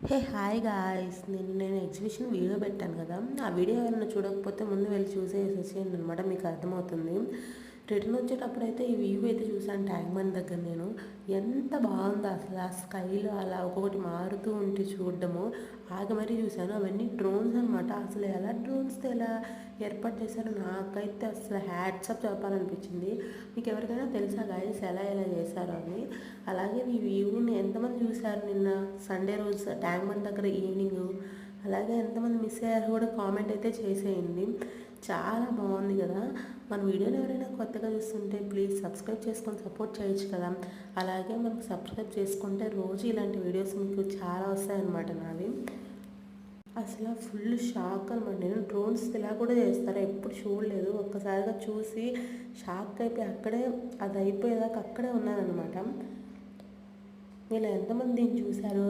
Hi guys, నేను exhibition video పెట్టాను కదా. ఆ వీడియో ఎవరైనా చూడకపోతే ముందు వెళ్ళి చూసేసేయండి అనమాట, మీకు అర్థమవుతుంది. రిటర్న్ వచ్చేటప్పుడు అయితే ఈ వ్యూ అయితే చూసాను ట్యాంక్ బండ్ దగ్గర. నేను ఎంత బాగుందో అసలు, ఆ స్కైలో అలా ఒక్కొక్కటి మారుతూ ఉంటే చూడడము ఆగి మరీ చూశాను. అవన్నీ డ్రోన్స్ అనమాట. అసలు ఎలా డ్రోన్స్తో ఎలా ఏర్పాటు చేశారో నాకైతే అసలు హ్యాట్సప్ చెప్పాలనిపించింది. మీకు ఎవరికైనా తెలుసా గాయస్ ఎలా ఎలా చేశారో అని? అలాగే ఈ వ్యూని ఎంతమంది చూశారు నిన్న సండే రోజు ట్యాంక్ బండ్ దగ్గర ఈవినింగ్? అలాగే ఎంతమంది మిస్ అయ్యారు కూడా కామెంట్ అయితే చేసేయండి. చాలా బాగుంది కదా. మన వీడియోని ఎవరైనా కొత్తగా చూస్తుంటే ప్లీజ్ సబ్స్క్రైబ్ చేసుకొని సపోర్ట్ చేయొచ్చు కదా. అలాగే మనకు సబ్స్క్రైబ్ చేసుకుంటే రోజు ఇలాంటి వీడియోస్ మీకు చాలా వస్తాయన్నమాట నావి. అసలు ఫుల్ షాక్ అనమాట. నేను డ్రోన్స్ ఇలా కూడా చేస్తారా ఎప్పుడు చూడలేదు. ఒక్కసారిగా చూసి షాక్ అయిపోయి అక్కడే అది అయిపోయేదాకా అక్కడే ఉన్నానమాట. వీళ్ళు ఎంతమంది దీన్ని చూశారు?